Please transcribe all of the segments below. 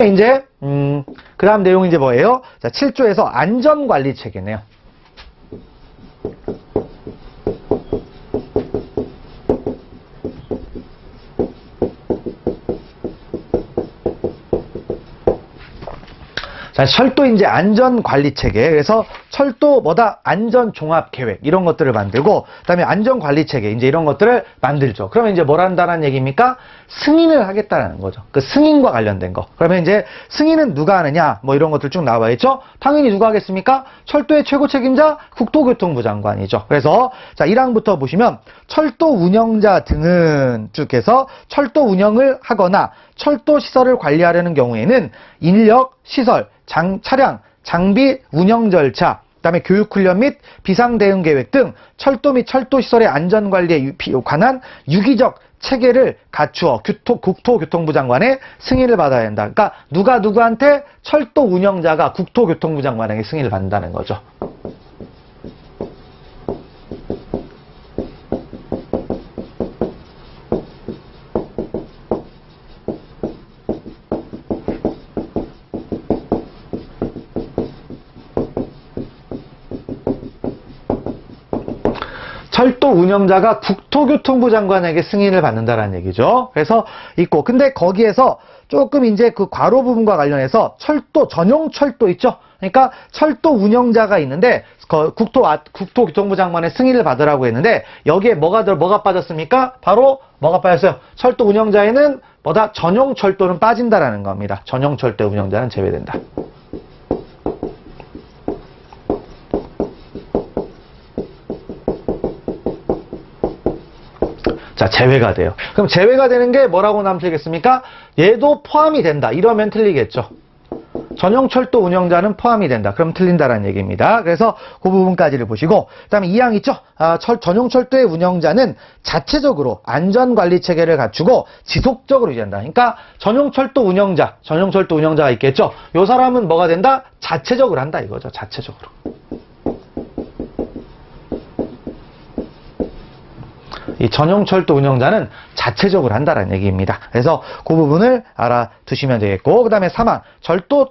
이제 그 다음 내용이 이제 뭐예요? 자, 7조에서 안전관리 체계네요. 자, 철도 이제 안전관리 체계. 그래서 철도 뭐다? 안전종합계획. 이런 것들을 만들고, 그 다음에 안전관리 체계. 이제 이런 것들을 만들죠. 그러면 이제 뭘 한다는 얘기입니까? 승인을 하겠다는 거죠. 그 승인과 관련된 거. 그러면 이제 승인은 누가 하느냐? 뭐 이런 것들 쭉 나와 있죠? 당연히 누가 하겠습니까? 철도의 최고 책임자? 국토교통부 장관이죠. 그래서, 자, 1항부터 보시면, 철도 운영자 등은 쭉 해서 철도 운영을 하거나 철도 시설을 관리하려는 경우에는 인력, 시설, 차량, 장비, 운영 절차, 그다음에 교육훈련 및 비상대응 계획 등 철도 및 철도 시설의 안전관리에 관한 유기적 체계를 갖추어 국토교통부 장관의 승인을 받아야 한다. 그러니까 누가 누구한테? 철도 운영자가 국토교통부 장관에게 승인을 받는다는 거죠. 철도 운영자가 국토교통부 장관에게 승인을 받는다라는 얘기죠. 그래서 있고, 근데 거기에서 조금 이제 그 괄호 부분과 관련해서 철도, 전용 철도 있죠? 그러니까 철도 운영자가 있는데, 국토교통부 장관의 승인을 받으라고 했는데, 여기에 뭐가 빠졌습니까? 바로 뭐가 빠졌어요? 철도 운영자에는 뭐다? 전용 철도는 빠진다라는 겁니다. 전용 철도 운영자는 제외된다. 자, 제외가 돼요. 그럼 제외가 되는 게 뭐라고 나면 되겠습니까? 얘도 포함이 된다. 이러면 틀리겠죠. 전용 철도 운영자는 포함이 된다. 그럼 틀린다라는 얘기입니다. 그래서 그 부분까지를 보시고, 그 다음에 2항 있죠? 전용 철도의 운영자는 자체적으로 안전관리 체계를 갖추고 지속적으로 유지한다. 그러니까 전용 철도 운영자가 있겠죠? 요 사람은 뭐가 된다? 자체적으로 한다 이거죠. 자체적으로. 이 전용철도 운영자는 자체적으로 한다는 얘기입니다. 그래서 그 부분을 알아두시면 되겠고, 그 다음에 3항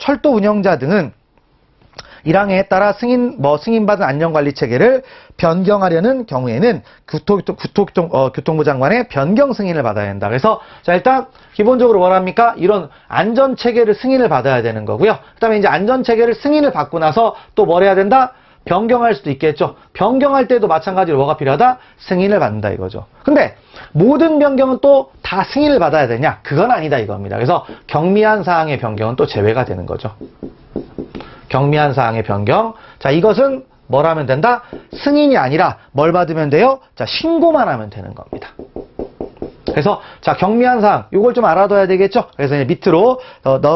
철도 운영자 등은 1항에 따라 승인받은 안전관리 체계를 변경하려는 경우에는 교통부 장관의 변경 승인을 받아야 한다. 그래서 자, 일단 기본적으로 뭐랍니까? 이런 안전 체계를 승인을 받아야 되는 거고요. 그 다음에 이제 안전 체계를 승인을 받고 나서 또 뭘 해야 된다? 변경할 수도 있겠죠. 변경할 때도 마찬가지로 뭐가 필요하다? 승인을 받는다 이거죠. 근데 모든 변경은 또 다 승인을 받아야 되냐? 그건 아니다 이겁니다. 그래서 경미한 사항의 변경은 또 제외가 되는 거죠. 경미한 사항의 변경. 자, 이것은 뭘 하면 된다? 승인이 아니라 뭘 받으면 돼요? 자, 신고만 하면 되는 겁니다. 그래서 자, 경미한 사항 이걸 좀 알아둬야 되겠죠. 그래서 이제 밑으로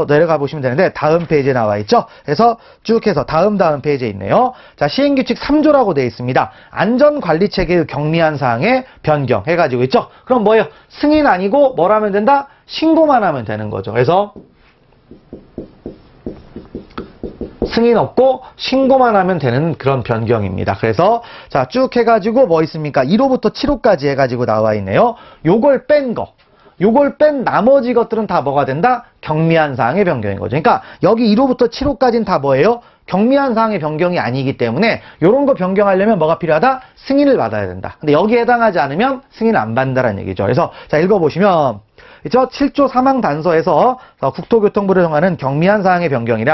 내려가 보시면 되는데 다음 페이지에 나와 있죠. 그래서 쭉 해서 다음 페이지에 있네요. 자, 시행규칙 3조라고 되어 있습니다. 안전관리체계의 경미한 사항의 변경 해가지고 있죠. 그럼 뭐예요? 승인 아니고 뭘 하면 된다? 신고만 하면 되는 거죠. 그래서 승인 없고 신고만 하면 되는 그런 변경입니다. 그래서 자, 쭉 해가지고 뭐 있습니까? 1호부터 7호까지 해가지고 나와 있네요. 요걸 뺀 나머지 것들은 다 뭐가 된다? 경미한 사항의 변경인 거죠. 그러니까 여기 1호부터 7호까지는 다 뭐예요? 경미한 사항의 변경이 아니기 때문에 요런 거 변경하려면 뭐가 필요하다? 승인을 받아야 된다. 근데 여기에 해당하지 않으면 승인을 안 받는다는 얘기죠. 그래서 자, 읽어보시면 그렇죠? 7조 3항 단서에서 국토교통부를 정하는 경미한 사항의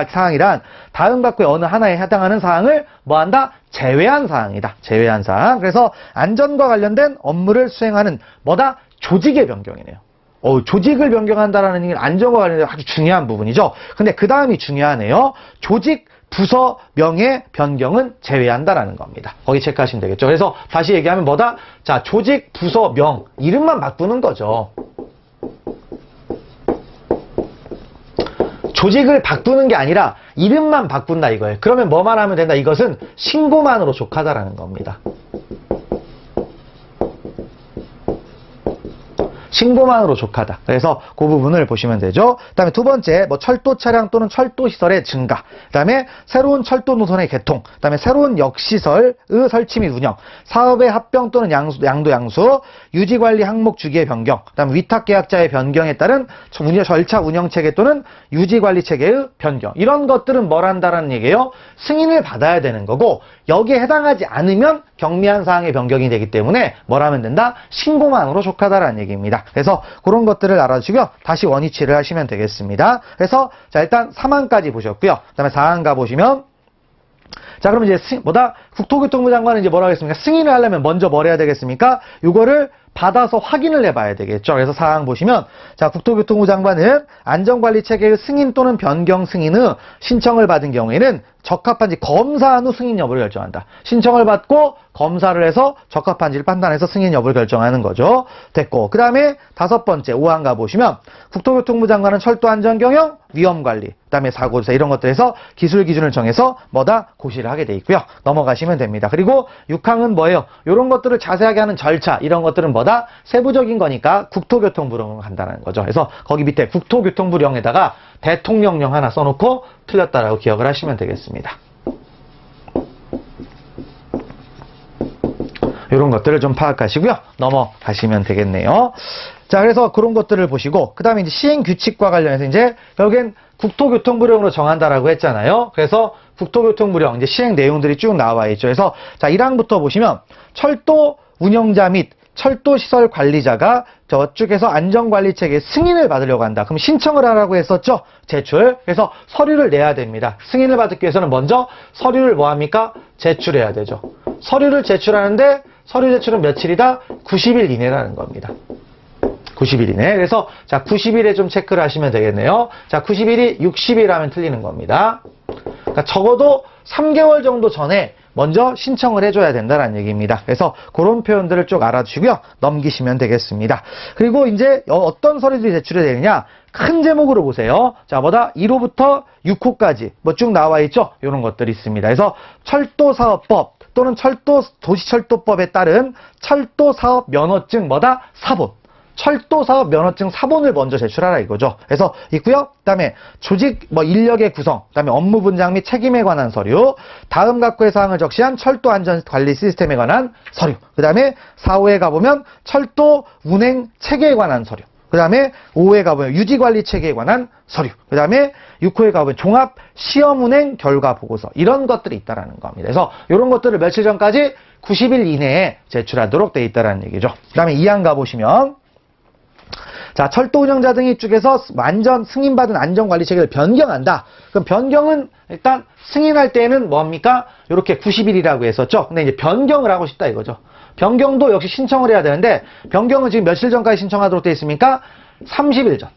사항이란 다음 각의 어느 하나에 해당하는 사항을 뭐한다? 제외한 사항이다. 제외한 사항. 그래서 안전과 관련된 업무를 수행하는 뭐다? 조직의 변경이네요. 조직을 변경한다라는 얘기는 안전과 관련된 아주 중요한 부분이죠. 근데 그 다음이 중요하네요. 조직 부서 명의 변경은 제외한다라는 겁니다. 거기 체크하시면 되겠죠. 그래서 다시 얘기하면 뭐다? 자, 조직 부서 명 이름만 바꾸는 거죠. 조직을 바꾸는 게 아니라 이름만 바꾼다 이거예요. 그러면 뭐만 하면 된다? 이것은 신고만으로 족하다라는 겁니다. 신고만으로 족하다. 그래서 그 부분을 보시면 되죠. 그다음에 두 번째, 뭐 철도 차량 또는 철도 시설의 증가. 그다음에 새로운 철도 노선의 개통. 그다음에 새로운 역시설의 설치 및 운영. 사업의 합병 또는 양도 양수. 유지 관리 항목 주기의 변경. 그다음에 위탁 계약자의 변경에 따른 절차 운영 체계 또는 유지 관리 체계의 변경. 이런 것들은 뭘 한다라는 얘기예요. 승인을 받아야 되는 거고, 여기에 해당하지 않으면 경미한 사항의 변경이 되기 때문에 뭘 하면 된다? 신고만으로 족하다라는 얘기입니다. 그래서 그런 것들을 알아주시고요. 다시 원위치를 하시면 되겠습니다. 그래서 자, 일단 3항까지 보셨고요. 그다음에 4항 가보시면, 자, 그러면 이제 국토교통부 장관은 이제 뭐라고 했습니까? 승인을 하려면 먼저 뭘 해야 되겠습니까? 이거를 받아서 확인을 해봐야 되겠죠. 그래서 사항 보시면, 자, 국토교통부 장관은 안전관리 체계의 승인 또는 변경 승인의 신청을 받은 경우에는 적합한지 검사한 후 승인 여부를 결정한다. 신청을 받고 검사를 해서 적합한지를 판단해서 승인 여부를 결정하는 거죠. 됐고, 그 다음에 5번째 5항 가보시면, 국토교통부 장관은 철도 안전 경영, 위험 관리, 그 다음에 사고조사 이런 것들에서 기술 기준을 정해서 뭐다? 고시를 하게 돼 있고요. 넘어가시면 됩니다. 그리고 6항은 뭐예요? 이런 것들을 자세하게 하는 절차, 이런 것들은 뭐다? 세부적인 거니까 국토교통부령으로 간다는 거죠. 그래서 거기 밑에 국토교통부령에다가 대통령령 하나 써놓고 틀렸다라고 기억을 하시면 되겠습니다. 이런 것들을 좀 파악하시고요. 넘어가시면 되겠네요. 자, 그래서 그런 것들을 보시고, 그 다음에 이제 시행규칙과 관련해서 이제 결국엔 국토교통부령으로 정한다라고 했잖아요. 그래서 국토교통부령 이제 시행 내용들이 쭉 나와 있죠. 그래서 자, 1항부터 보시면 철도 운영자 및 철도시설 관리자가 저쪽에서 안전관리체계 승인을 받으려고 한다. 그럼 신청을 하라고 했었죠? 제출. 그래서 서류를 내야 됩니다. 승인을 받기 위해서는 먼저 서류를 뭐합니까? 제출해야 되죠. 서류를 제출하는데 서류 제출은 며칠이다? 90일 이내라는 겁니다. 90일 이내. 그래서 자, 90일에 좀 체크를 하시면 되겠네요. 자, 90일이 60일 하면 틀리는 겁니다. 그러니까 적어도 3개월 정도 전에 먼저 신청을 해줘야 된다는 얘기입니다. 그래서 그런 표현들을 쭉 알아두시고요. 넘기시면 되겠습니다. 그리고 이제 어떤 서류들이 제출이 되느냐? 큰 제목으로 보세요. 자, 뭐다? 1호부터 6호까지 뭐 쭉 나와 있죠? 이런 것들이 있습니다. 그래서 철도사업법 또는 도시철도법에 따른 철도사업 면허증 뭐다? 사본. 철도사업 면허증 사본을 먼저 제출하라 이거죠. 그래서 있고요. 그다음에 조직 인력의 구성, 그다음에 업무 분장 및 책임에 관한 서류, 다음 각호의 사항을 적시한 철도 안전 관리 시스템에 관한 서류. 그다음에 4호에 가보면 철도 운행 체계에 관한 서류. 그다음에 5호에 가보면 유지 관리 체계에 관한 서류. 그다음에 6호에 가보면 종합 시험 운행 결과 보고서. 이런 것들이 있다라는 겁니다. 그래서 이런 것들을 며칠 전까지 90일 이내에 제출하도록 돼 있다라는 얘기죠. 그다음에 2항 가보시면, 자, 철도 운영자 등이 이쪽에서 완전 승인받은 안전관리 체계를 변경한다. 그럼 변경은 일단 승인할 때는 뭡니까? 이렇게 90일이라고 했었죠. 근데 이제 변경을 하고 싶다 이거죠. 변경도 역시 신청을 해야 되는데, 변경은 지금 며칠 전까지 신청하도록 되어 있습니까? 30일 전.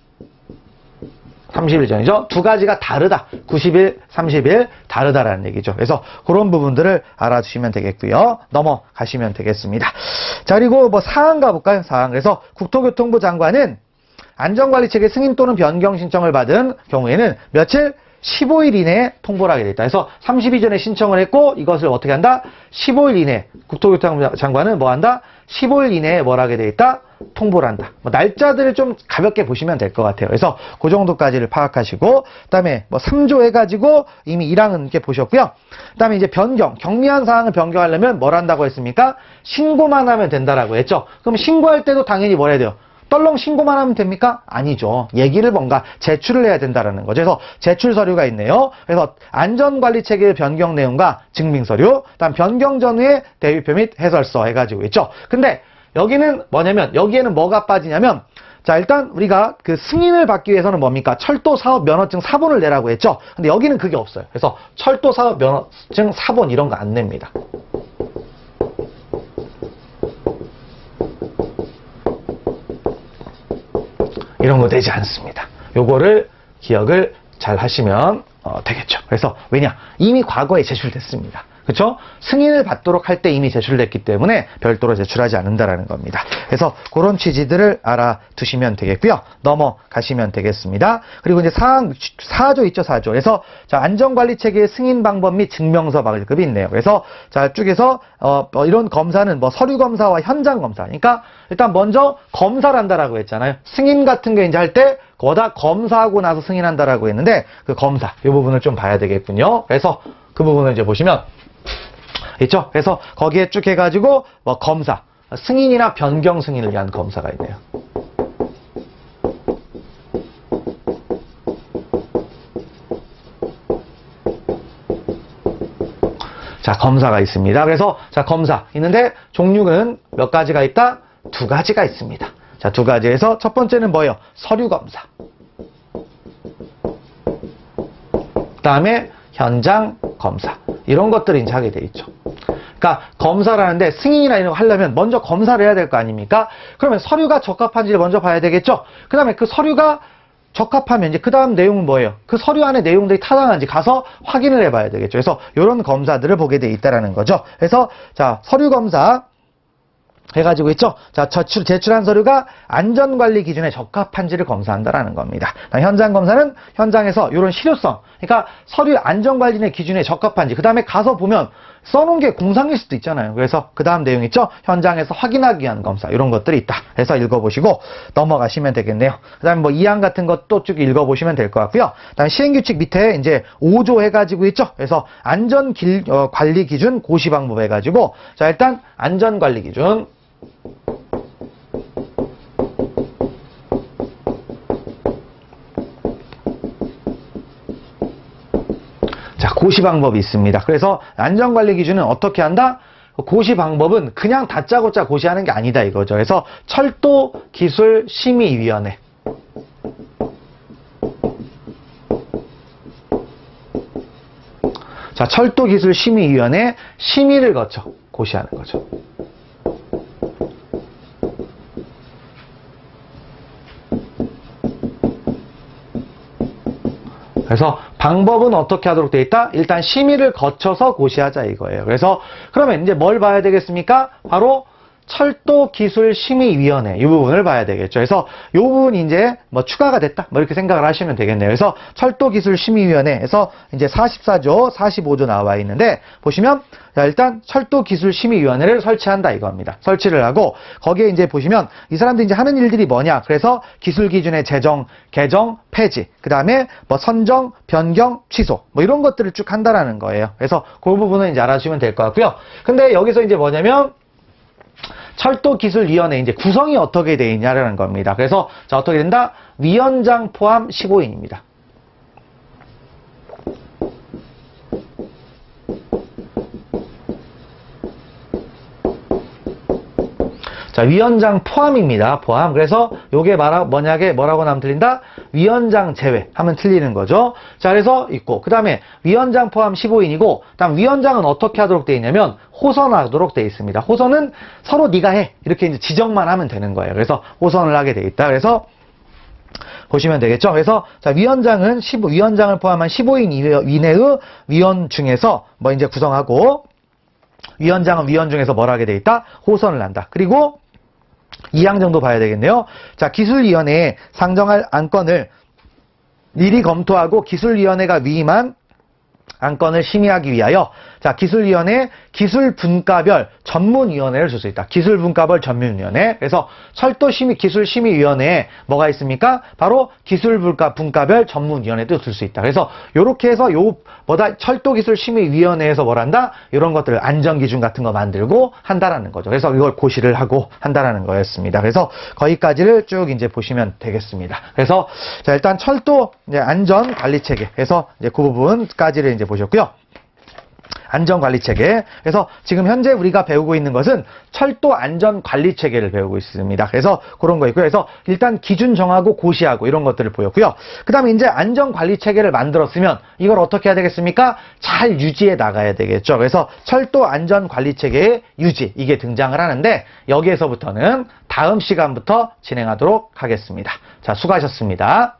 30일 전이죠. 두 가지가 다르다. 90일, 30일 다르다라는 얘기죠. 그래서 그런 부분들을 알아주시면 되겠고요. 넘어가시면 되겠습니다. 자, 그리고 뭐 사항 가볼까요? 사항. 그래서 국토교통부 장관은 안전관리체계 승인 또는 변경 신청을 받은 경우에는 며칠? 15일 이내에 통보를 하게 됐다. 그래서 30일 전에 신청을 했고 이것을 어떻게 한다? 15일 이내 국토교통부 장관은 뭐 한다? 15일 이내에 뭘 하게 돼 있다? 통보를 한다. 뭐 날짜들을 좀 가볍게 보시면 될 것 같아요. 그래서 그 정도까지를 파악하시고, 그다음에 뭐 3조 해가지고 이미 1항은 이렇게 보셨고요. 그다음에 이제 변경, 경미한 사항을 변경하려면 뭘 한다고 했습니까? 신고만 하면 된다라고 했죠. 그럼 신고할 때도 당연히 뭘 해야 돼요? 떨렁 신고만 하면 됩니까? 아니죠. 얘기를 뭔가 제출을 해야 된다라는 거죠. 그래서 제출 서류가 있네요. 그래서 안전관리 체계 변경 내용과 증빙 서류, 다음 변경 전후의 대위표 및 해설서 해가지고 있죠. 근데 여기는 뭐냐면, 여기에는 뭐가 빠지냐면, 자, 일단 우리가 그 승인을 받기 위해서는 뭡니까? 철도 사업 면허증 사본을 내라고 했죠. 근데 여기는 그게 없어요. 그래서 철도 사업 면허증 사본 이런 거 안 냅니다. 이런 거 되지 않습니다. 요거를 기억을 잘 하시면 되겠죠. 그래서 왜냐? 이미 과거에 제출됐습니다. 그렇죠? 승인을 받도록 할 때 이미 제출됐기 때문에 별도로 제출하지 않는다라는 겁니다. 그래서 그런 취지들을 알아두시면 되겠고요. 넘어가시면 되겠습니다. 그리고 이제 사항 4조 있죠, 4조. 그래서 자, 안전관리체계의 승인 방법 및 증명서 발급이 있네요. 그래서 자, 쭉에서 이런 검사는 뭐 서류 검사와 현장 검사. 그러니까 일단 먼저 검사를 한다라고 했잖아요. 승인 같은 게 이제 할 때 거다 검사하고 나서 승인한다라고 했는데 그 검사 이 부분을 좀 봐야 되겠군요. 그래서 그 부분을 이제 보시면 있죠. 그래서 거기에 쭉 해가지고 뭐 검사, 승인이나 변경 승인을 위한 검사가 있네요. 자, 검사가 있습니다. 그래서 자, 검사 있는데 종류는 몇 가지가 있다? 2가지가 있습니다. 자, 2가지에서 첫 번째는 뭐예요? 서류 검사. 그다음에 현장 검사. 이런 것들을 이제 하게 돼 있죠. 그러니까 검사를 하는데 승인이나 이런 거 하려면 먼저 검사를 해야 될 거 아닙니까? 그러면 서류가 적합한지를 먼저 봐야 되겠죠? 그 다음에 그 서류가 적합하면 이제 그 다음 내용은 뭐예요? 그 서류 안에 내용들이 타당한지 가서 확인을 해봐야 되겠죠. 그래서 이런 검사들을 보게 돼 있다라는 거죠. 그래서 자, 서류 검사 해가지고 있죠. 자, 제출한 서류가 안전관리 기준에 적합한지를 검사한다라는 겁니다. 현장 검사는 현장에서 이런 실효성, 그러니까 서류 안전관리 기준에 적합한지, 그 다음에 가서 보면 써놓은 게 공상일 수도 있잖아요. 그래서 그 다음 내용 있죠. 현장에서 확인하기 위한 검사, 이런 것들이 있다. 해서 읽어보시고 넘어가시면 되겠네요. 그 다음에 뭐 2항 같은 것도 쭉 읽어보시면 될 것 같고요. 그 다음에 시행규칙 밑에 이제 5조 해가지고 있죠. 그래서 안전관리 기준 고시 방법 해가지고, 자, 일단 안전관리 기준. 자, 고시 방법이 있습니다. 그래서 안전관리 기준은 어떻게 한다? 고시 방법은 그냥 다짜고짜 고시하는 게 아니다 이거죠. 그래서 철도기술심의위원회. 자, 철도기술심의위원회 심의를 거쳐 고시하는 거죠. 그래서 방법은 어떻게 하도록 되어 있다? 일단 심의를 거쳐서 고시하자 이거예요. 그래서 그러면 이제 뭘 봐야 되겠습니까? 바로 철도기술심의위원회 이 부분을 봐야 되겠죠. 그래서 이 부분이 이제 뭐 추가가 됐다 뭐 이렇게 생각을 하시면 되겠네요. 그래서 철도기술심의위원회에서 이제 44조 45조 나와 있는데 보시면 자, 일단 철도기술심의위원회를 설치한다 이겁니다. 설치를 하고 거기에 이제 보시면 이 사람들이 이제 하는 일들이 뭐냐? 그래서 기술기준의 제정, 개정, 폐지, 그 다음에 뭐 선정, 변경, 취소 뭐 이런 것들을 쭉 한다라는 거예요. 그래서 그 부분은 이제 알아주시면 될 것 같고요. 근데 여기서 이제 뭐냐면 철도기술위원회 이제 구성이 어떻게 되어 있냐라는 겁니다. 그래서 자, 어떻게 된다? 위원장 포함 15인입니다. 자, 위원장 포함입니다. 포함. 그래서 요게 뭐냐게 뭐라고 나면 틀린다? 위원장 제외 하면 틀리는 거죠. 자, 그래서 있고 그 다음에 위원장 포함 15인이고 다음 위원장은 어떻게 하도록 되어 있냐면 호선하도록 되어 있습니다. 호선은 서로 네가 해 이렇게 이제 지정만 하면 되는 거예요. 그래서 호선을 하게 되어 있다. 그래서 보시면 되겠죠. 그래서 자, 위원장은 위원장을 포함한 15인 이내의 위원 중에서 뭐 이제 구성하고 위원장은 위원 중에서 뭘 하게 돼 있다? 호선을 한다. 그리고 2항 정도 봐야 되겠네요. 자, 기술위원회에 상정할 안건을 미리 검토하고 기술위원회가 위임한 안건을 심의하기 위하여 자, 기술위원회 기술분과별 전문위원회를 줄 수 있다. 기술분과별 전문위원회. 그래서 철도기술심의위원회에 뭐가 있습니까? 바로 기술분과별 전문위원회도 둘 수 있다. 그래서 요렇게 해서 철도기술심의위원회에서 뭘 한다? 이런 것들을 안전기준 같은 거 만들고 한다라는 거죠. 그래서 이걸 고시를 하고 한다라는 거였습니다. 그래서 거기까지를 쭉 이제 보시면 되겠습니다. 그래서 자, 일단 철도 이제 안전관리체계. 그래서 이제 그 부분까지를 이제 보셨고요. 안전관리체계. 그래서 지금 현재 우리가 배우고 있는 것은 철도 안전관리체계를 배우고 있습니다. 그래서 그런 거 있고요. 그래서 일단 기준 정하고 고시하고 이런 것들을 보였고요. 그 다음에 이제 안전관리체계를 만들었으면 이걸 어떻게 해야 되겠습니까? 잘 유지해 나가야 되겠죠. 그래서 철도 안전관리체계의 유지 이게 등장을 하는데 여기에서부터는 다음 시간부터 진행하도록 하겠습니다. 자, 수고하셨습니다.